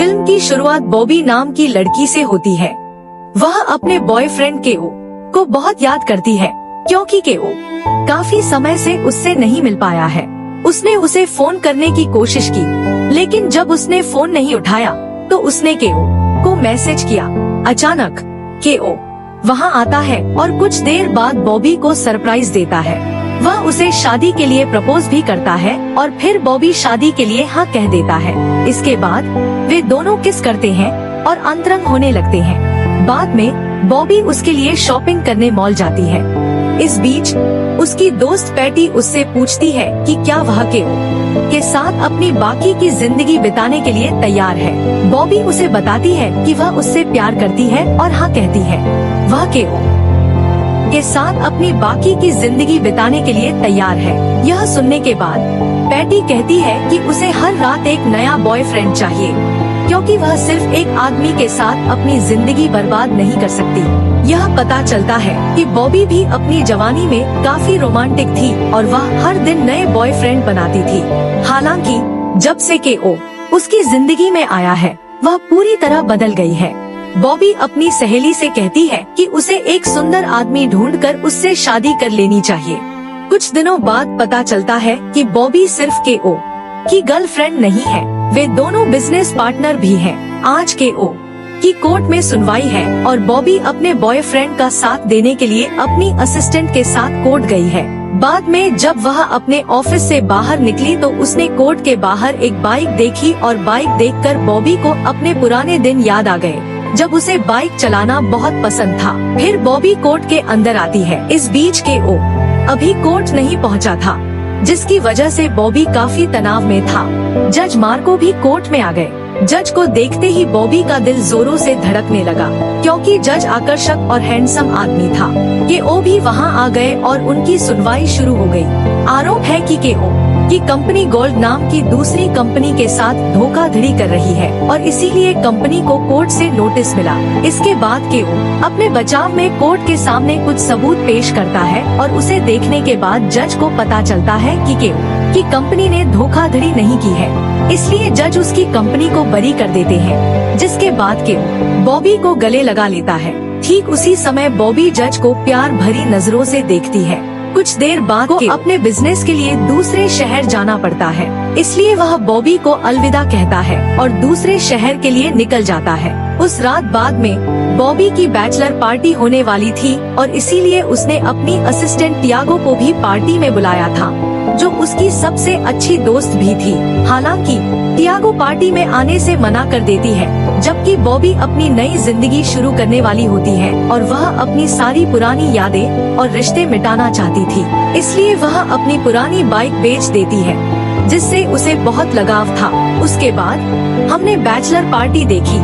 Film की शुरुआत बॉबी नाम की लड़की से होती है। वह अपने बॉयफ्रेंड केओ को बहुत याद करती है क्योंकि केओ काफी समय से उससे नहीं मिल पाया है। उसने उसे फोन करने की कोशिश की, लेकिन जब उसने फोन नहीं उठाया तो उसने केओ को मैसेज किया। अचानक केओ वहां आता है और कुछ देर बाद बॉबी को सरप्राइज देता है। वह उसे शादी के लिए प्रपोज भी करता है और फिर बॉबी शादी के लिए हाँ कह देता है। इसके बाद वे दोनों किस करते हैं और अंतरंग होने लगते हैं। बाद में बॉबी उसके लिए शॉपिंग करने मॉल जाती है। इस बीच उसकी दोस्त पैटी उससे पूछती है कि क्या वह केओ के साथ अपनी बाकी की जिंदगी बिताने के लिए तैयार है। बॉबी उसे बताती है कि वह उससे प्यार करती है और हाँ कहती है वह केओ के साथ अपनी बाकी की जिंदगी बिताने के लिए तैयार है। यह सुनने के बाद पैटी कहती है कि उसे हर रात एक नया बॉयफ्रेंड चाहिए, क्योंकि वह सिर्फ एक आदमी के साथ अपनी जिंदगी बर्बाद नहीं कर सकती। यह पता चलता है कि बॉबी भी अपनी जवानी में काफी रोमांटिक थी और वह हर दिन नए बॉयफ्रेंड बनाती थी। हालांकि जब से केओ उसकी जिंदगी में आया है, वह पूरी तरह बदल गई है। बॉबी अपनी सहेली से कहती है कि उसे एक सुंदर आदमी ढूंढकर उससे शादी कर लेनी चाहिए। कुछ दिनों बाद पता चलता है कि बॉबी सिर्फ केओ की गर्लफ्रेंड नहीं है, वे दोनों बिजनेस पार्टनर भी हैं। आज केओ की कोर्ट में सुनवाई है और बॉबी अपने बॉयफ्रेंड का साथ देने के लिए अपनी असिस्टेंट के साथ कोर्ट गई है। बाद में जब वह अपने ऑफिस से बाहर निकली तो उसने कोर्ट के बाहर एक बाइक देखी और बाइक देखकर बॉबी को अपने पुराने दिन याद आ गए, जब उसे बाइक चलाना बहुत पसंद था। फिर बॉबी कोर्ट के अंदर आती है। इस बीच केओ अभी कोर्ट नहीं पहुंचा था, जिसकी वजह से बॉबी काफी तनाव में था। जज मार्को भी कोर्ट में आ गए। जज को देखते ही बॉबी का दिल जोरों से धड़कने लगा, क्योंकि जज आकर्षक और हैंडसम आदमी था। केओ भी वहां आ गए और उनकी सुनवाई शुरू हो गई। आरोप है कि केओ की कंपनी गोल्ड नाम की दूसरी कंपनी के साथ धोखाधड़ी कर रही है और इसीलिए कंपनी को कोर्ट से नोटिस मिला। इसके बाद केओ अपने बचाव में कोर्ट के सामने कुछ सबूत पेश करता है और उसे देखने के बाद जज को पता चलता है कि केओ की कंपनी ने धोखाधड़ी नहीं की है, इसलिए जज उसकी कंपनी को बरी कर देते हैं। जिसके बाद केओ बॉबी को गले लगा लेता है। ठीक उसी समय बॉबी जज को प्यार भरी नजरों से देखती है। कुछ देर बाद को अपने बिजनेस के लिए दूसरे शहर जाना पड़ता है, इसलिए वह बॉबी को अलविदा कहता है और दूसरे शहर के लिए निकल जाता है। उस रात बाद में बॉबी की बैचलर पार्टी होने वाली थी और इसीलिए उसने अपनी असिस्टेंट टियागो को भी पार्टी में बुलाया था, जो उसकी सबसे अच्छी दोस्त भी थी। हालांकि टियागो पार्टी में आने से मना कर देती है, जबकि बॉबी अपनी नई जिंदगी शुरू करने वाली होती है और वह अपनी सारी पुरानी यादें और रिश्ते मिटाना चाहती थी। इसलिए वह अपनी पुरानी बाइक बेच देती है, जिससे उसे बहुत लगाव था। उसके बाद हमने बैचलर पार्टी देखी,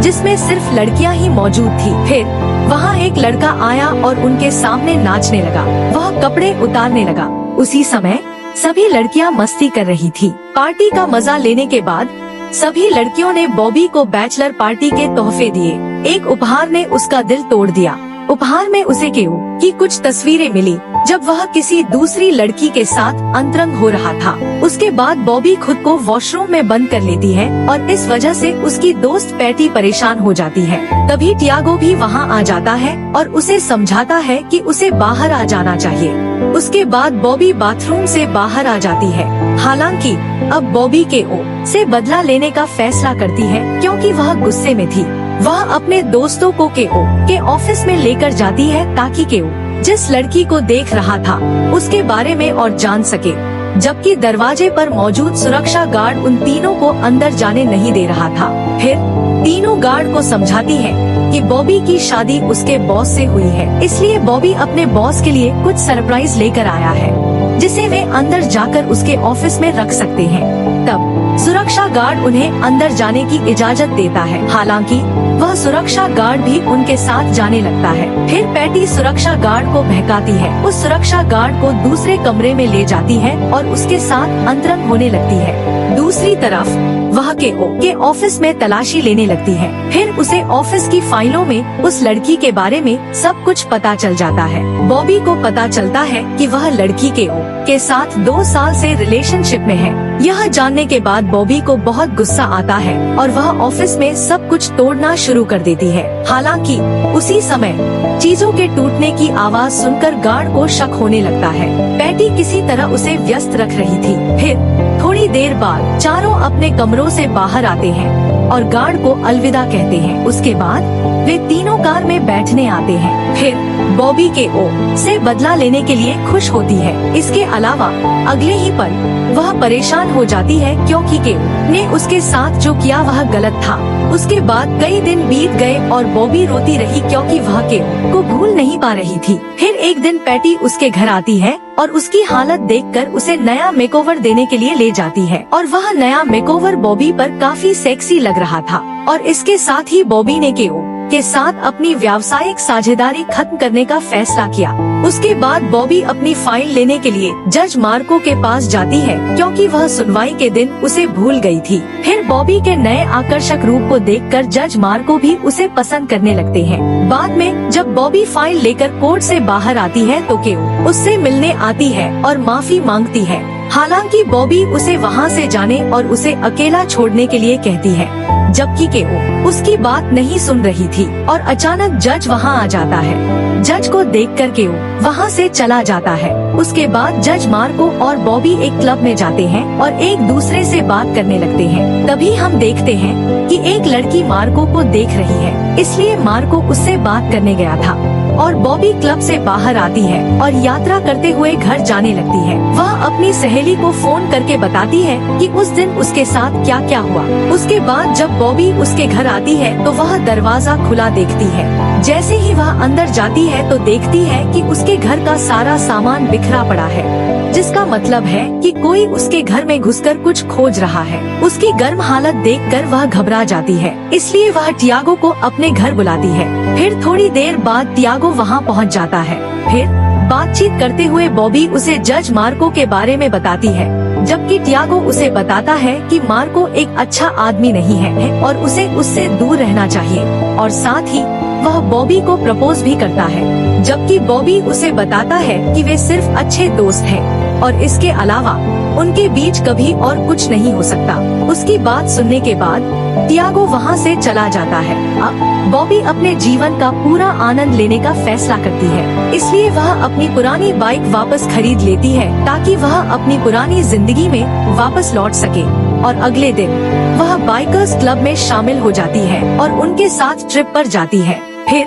जिसमें सिर्फ लड़कियां ही मौजूद थी। फिर वहाँ एक लड़का आया और उनके सामने नाचने लगा। वह कपड़े उतारने लगा। उसी समय सभी लड़कियां मस्ती कर रही थी। पार्टी का मजा लेने के बाद सभी लड़कियों ने बॉबी को बैचलर पार्टी के तोहफे दिए। एक उपहार ने उसका दिल तोड़ दिया। उपहार में उसे केओ की कुछ तस्वीरें मिली, जब वह किसी दूसरी लड़की के साथ अंतरंग हो रहा था। उसके बाद बॉबी खुद को वॉशरूम में बंद कर लेती है और इस वजह से उसकी दोस्त पैटी परेशान हो जाती है। तभी टियागो भी वहां आ जाता है और उसे समझाता है कि उसे बाहर आ जाना चाहिए। उसके बाद बॉबी बाथरूम से बाहर आ जाती है। हालांकि अब बॉबी केओ से बदला लेने का फैसला करती है, क्योंकि वह गुस्से में थी। वह अपने दोस्तों को केओ के ऑफिस में लेकर जाती है ताकि केओ जिस लड़की को देख रहा था उसके बारे में और जान सके, जबकि दरवाजे पर मौजूद सुरक्षा गार्ड उन तीनों को अंदर जाने नहीं दे रहा था। फिर तीनों गार्ड को समझाती है कि बॉबी की शादी उसके बॉस से हुई है, इसलिए बॉबी अपने बॉस के लिए कुछ सरप्राइज लेकर आया है, जिसे वे अंदर जाकर उसके ऑफिस में रख सकते हैं। तब सुरक्षा गार्ड उन्हें अंदर जाने की इजाजत देता है। हालांकि वह सुरक्षा गार्ड भी उनके साथ जाने लगता है। फिर पैटी सुरक्षा गार्ड को बहकाती है। उस सुरक्षा गार्ड को दूसरे कमरे में ले जाती है और उसके साथ अंतरंग होने लगती है। दूसरी तरफ वह केओ के ऑफिस में तलाशी लेने लगती है। फिर उसे ऑफिस की फाइलों में उस लड़की के बारे में सब कुछ पता चल जाता है। बॉबी को पता चलता है कि वह लड़की केओ के साथ 2 साल से रिलेशनशिप में है। यह जानने के बाद बॉबी को बहुत गुस्सा आता है और वह ऑफिस में सब कुछ तोड़ना शुरू कर देती है। हालांकि उसी समय चीजों के टूटने की आवाज सुनकर गार्ड को शक होने लगता है। पैटी किसी तरह उसे व्यस्त रख रही थी। फिर थोड़ी देर बाद चारों अपने कमरों से बाहर आते हैं और गार्ड को अलविदा कहते हैं। उसके बाद वे तीनों कार में बैठने आते हैं। फिर बॉबी केओ से बदला लेने के लिए खुश होती है। इसके अलावा अगले ही पल वह परेशान हो जाती है क्योंकि केओ ने उसके साथ जो किया वह गलत था। उसके बाद कई दिन बीत गए और बॉबी रोती रही क्योंकि वह केओ को भूल नहीं पा रही थी। फिर एक दिन पैटी उसके घर आती है और उसकी हालत देखकर उसे नया मेकओवर देने के लिए ले जाती है और वह नया मेकओवर बॉबी पर काफी सेक्सी लग रहा था। और इसके साथ ही बॉबी ने केओ के साथ अपनी व्यावसायिक साझेदारी खत्म करने का फैसला किया। उसके बाद बॉबी अपनी फाइल लेने के लिए जज मार्को के पास जाती है क्योंकि वह सुनवाई के दिन उसे भूल गई थी। फिर बॉबी के नए आकर्षक रूप को देखकर जज मार्को भी उसे पसंद करने लगते हैं। बाद में जब बॉबी फाइल लेकर कोर्ट से बाहर आती है तो केओ उससे मिलने आती है और माफी मांगती है। हालांकि बॉबी उसे वहां से जाने और उसे अकेला छोड़ने के लिए कहती है, जबकि केओ उसकी बात नहीं सुन रही थी और अचानक जज वहां आ जाता है। जज को देखकर केओ वहां से चला जाता है। उसके बाद जज मार्को और बॉबी एक क्लब में जाते हैं और एक दूसरे से बात करने लगते हैं। तभी हम देखते हैं कि एक लड़की मार्को को देख रही है, इसलिए मार्को उससे बात करने गया था और बॉबी क्लब से बाहर आती है और यात्रा करते हुए घर जाने लगती है। वह अपनी सहेली को फोन करके बताती है कि उस दिन उसके साथ क्या क्या हुआ। उसके बाद जब बॉबी उसके घर आती है तो वह दरवाजा खुला देखती है। जैसे ही वह अंदर जाती है तो देखती है कि उसके घर का सारा सामान बिखरा पड़ा है, जिसका मतलब है कि कोई उसके घर में घुसकर कुछ खोज रहा है। उसकी गर्म हालत देखकर वह घबरा जाती है, इसलिए वह टियागो को अपने घर बुलाती है। फिर थोड़ी देर बाद टियागो वहां पहुंच जाता है। फिर बातचीत करते हुए बॉबी उसे जज मार्को के बारे में बताती है, जबकि टियागो उसे बताता है कि मार्को एक अच्छा आदमी नहीं है और उसे उससे दूर रहना चाहिए। और साथ ही वह बॉबी को प्रपोज भी करता है, जबकि बॉबी उसे बताता है कि वे सिर्फ अच्छे दोस्त हैं और इसके अलावा उनके बीच कभी और कुछ नहीं हो सकता। उसकी बात सुनने के बाद टियागो वहां से चला जाता है। अब बॉबी अपने जीवन का पूरा आनंद लेने का फैसला करती है, इसलिए वह अपनी पुरानी बाइक वापस खरीद लेती है ताकि वह अपनी पुरानी जिंदगी में वापस लौट सके। और अगले दिन वह बाइकर्स क्लब में शामिल हो जाती है और उनके साथ ट्रिप पर जाती है। फिर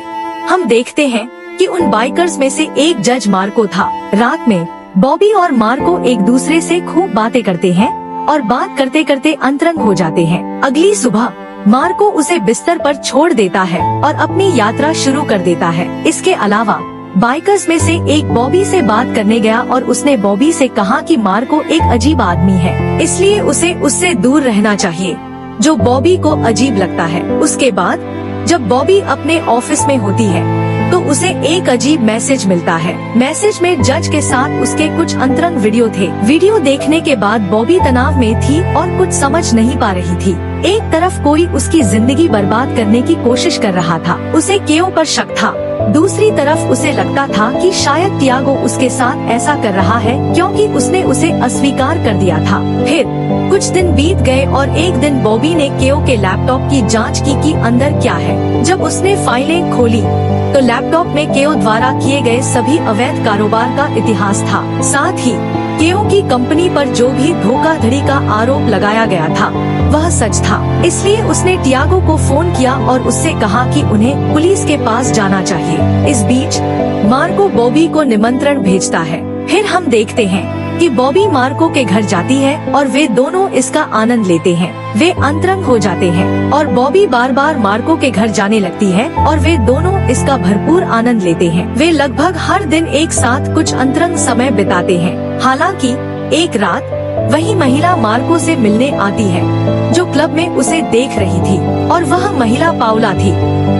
हम देखते हैं कि उन बाइकर्स में से एक जज मार्को था। रात में बॉबी और मार्को एक दूसरे से खूब बातें करते हैं और बात करते करते अंतरंग हो जाते हैं। अगली सुबह मार्को उसे बिस्तर पर छोड़ देता है और अपनी यात्रा शुरू कर देता है। इसके अलावा बाइकर्स में से एक बॉबी से बात करने गया और उसने बॉबी से कहा कि मार्को एक अजीब आदमी है, इसलिए उसे उससे दूर रहना चाहिए, जो बॉबी को अजीब लगता है। उसके बाद जब बॉबी अपने ऑफिस में होती है तो उसे एक अजीब मैसेज मिलता है। मैसेज में जज के साथ उसके कुछ अंतरंग वीडियो थे। वीडियो देखने के बाद बॉबी तनाव में थी और कुछ समझ नहीं पा रही थी। एक तरफ कोई उसकी जिंदगी बर्बाद करने की कोशिश कर रहा था, उसे केओ पर शक था। दूसरी तरफ उसे लगता था कि शायद टियागो उसके साथ ऐसा कर रहा है क्योंकि उसने उसे अस्वीकार कर दिया था। फिर कुछ दिन बीत गए और एक दिन बॉबी ने केओ के लैपटॉप की जांच की कि अंदर क्या है। जब उसने फाइलें खोली तो लैपटॉप में केओ द्वारा किए गए सभी अवैध कारोबार का इतिहास था। साथ ही केओ की कंपनी पर जो भी धोखाधड़ी का आरोप लगाया गया था वह सच था। इसलिए उसने टियागो को फोन किया और उससे कहा कि उन्हें पुलिस के पास जाना चाहिए। इस बीच मार्को बॉबी को निमंत्रण भेजता है। फिर हम देखते हैं कि बॉबी मार्को के घर जाती है और वे दोनों इसका आनंद लेते हैं। वे अंतरंग हो जाते हैं और बॉबी बार बार मार्को के घर जाने लगती है और वे दोनों इसका भरपूर आनंद लेते हैं। वे लगभग हर दिन एक साथ कुछ अंतरंग समय बिताते हैं। हालांकि एक रात वही महिला मार्को से मिलने आती है जो क्लब में उसे देख रही थी और वह महिला पाउला थी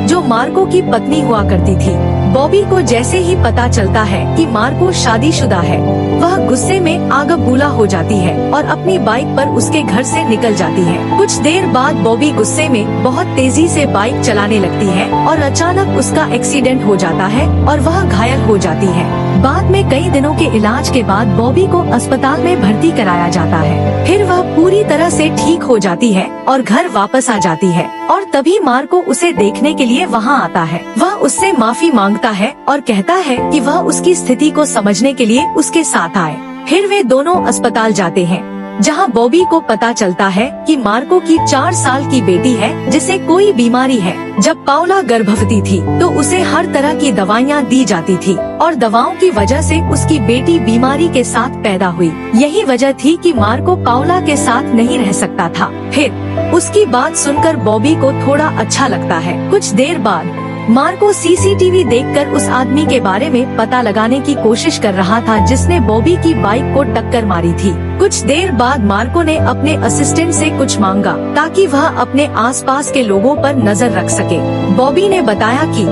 जो मार्को की पत्नी हुआ करती थी। बॉबी को जैसे ही पता चलता है कि मार्को शादीशुदा है, वह गुस्से में आग बबूला हो जाती है और अपनी बाइक पर उसके घर से निकल जाती है। कुछ देर बाद बॉबी गुस्से में बहुत तेजी से बाइक चलाने लगती है और अचानक उसका एक्सीडेंट हो जाता है और वह घायल हो जाती है। बाद में कई दिनों के इलाज के बाद बॉबी को अस्पताल में भर्ती कराया जाता है। फिर वह पूरी तरह से ठीक हो जाती है और घर वापस आ जाती है और तभी मार्को उसे देखने के लिए वहाँ आता है। वह उससे माफी मांगता है और कहता है कि वह उसकी स्थिति को समझने के लिए उसके साथ आए। फिर वे दोनों अस्पताल जाते हैं, जहां बॉबी को पता चलता है कि मार्को की 4 साल की बेटी है जिसे कोई बीमारी है। जब पाउला गर्भवती थी तो उसे हर तरह की दवाइयां दी जाती थी और दवाओं की वजह से उसकी बेटी बीमारी के साथ पैदा हुई। यही वजह थी कि मार्को पाउला के साथ नहीं रह सकता था। फिर उसकी बात सुनकर बॉबी को थोड़ा अच्छा लगता है। कुछ देर बाद मार्को सीसीटीवी देखकर उस आदमी के बारे में पता लगाने की कोशिश कर रहा था जिसने बॉबी की बाइक को टक्कर मारी थी। कुछ देर बाद मार्को ने अपने असिस्टेंट से कुछ मांगा ताकि वह अपने आसपास के लोगों पर नजर रख सके। बॉबी ने बताया कि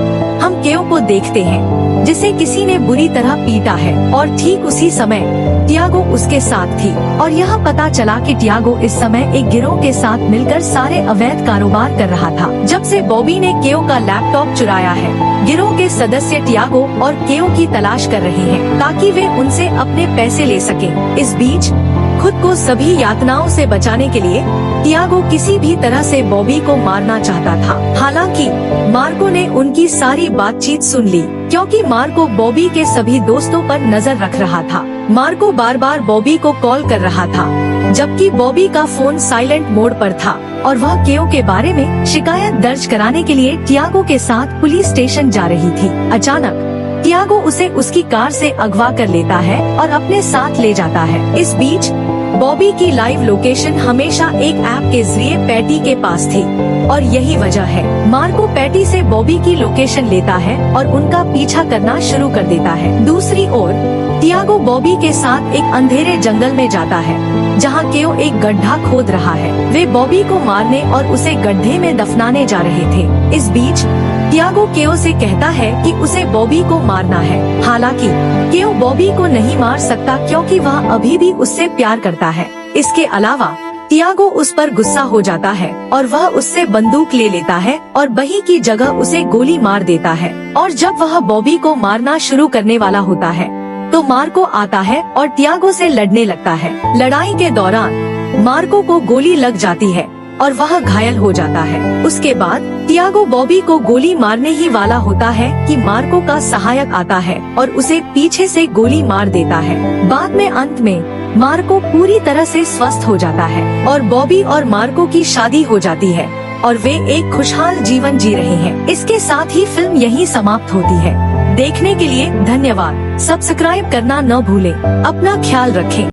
हम केओ को देखते हैं जिसे किसी ने बुरी तरह पीटा है और ठीक उसी समय टियागो उसके साथ थी और यह पता चला कि टियागो इस समय एक गिरोह के साथ मिलकर सारे अवैध कारोबार कर रहा था। जब से बॉबी ने केओ का लैपटॉप चुराया है, गिरोह के सदस्य टियागो और केओ की तलाश कर रहे हैं ताकि वे उनसे अपने पैसे ले सकें। इस बीच खुद को सभी यातनाओं से बचाने के लिए टियागो किसी भी तरह से बॉबी को मारना चाहता था। हालांकि मार्को ने उनकी सारी बातचीत सुन ली क्योंकि मार्को बॉबी के सभी दोस्तों पर नजर रख रहा था। मार्को बार बार बॉबी को कॉल कर रहा था जबकि बॉबी का फोन साइलेंट मोड पर था और वह केओ के बारे में शिकायत दर्ज कराने के लिए टियागो के साथ पुलिस स्टेशन जा रही थी। अचानक टियागो उसे उसकी कार से अगवा कर लेता है और अपने साथ ले जाता है। इस बीच बॉबी की लाइव लोकेशन हमेशा एक ऐप के जरिए पैटी के पास थी और यही वजह है मार्को पैटी से बॉबी की लोकेशन लेता है और उनका पीछा करना शुरू कर देता है। दूसरी ओर टियागो बॉबी के साथ एक अंधेरे जंगल में जाता है जहां केओ एक गड्ढा खोद रहा है। वे बॉबी को मारने और उसे गड्ढे में दफनाने जा रहे थे। इस बीच टियागो केओ से कहता है कि उसे बॉबी को मारना है। हालांकि केओ बॉबी को नहीं मार सकता क्योंकि वह अभी भी उससे प्यार करता है। इसके अलावा टियागो उस पर गुस्सा हो जाता है और वह उससे बंदूक ले लेता है और बही की जगह उसे गोली मार देता है। और जब वह बॉबी को मारना शुरू करने वाला होता है तो मार्को आता है और टियागो से लड़ने लगता है। लड़ाई के दौरान मार्को को गोली लग जाती है और वह घायल हो जाता है। उसके बाद टियागो बॉबी को गोली मारने ही वाला होता है कि मार्को का सहायक आता है और उसे पीछे से गोली मार देता है। बाद में अंत में मार्को पूरी तरह से स्वस्थ हो जाता है और बॉबी और मार्को की शादी हो जाती है और वे एक खुशहाल जीवन जी रहे हैं। इसके साथ ही फिल्म यहीं समाप्त होती है। देखने के लिए धन्यवाद। सब्सक्राइब करना न भूलें। अपना ख्याल रखें।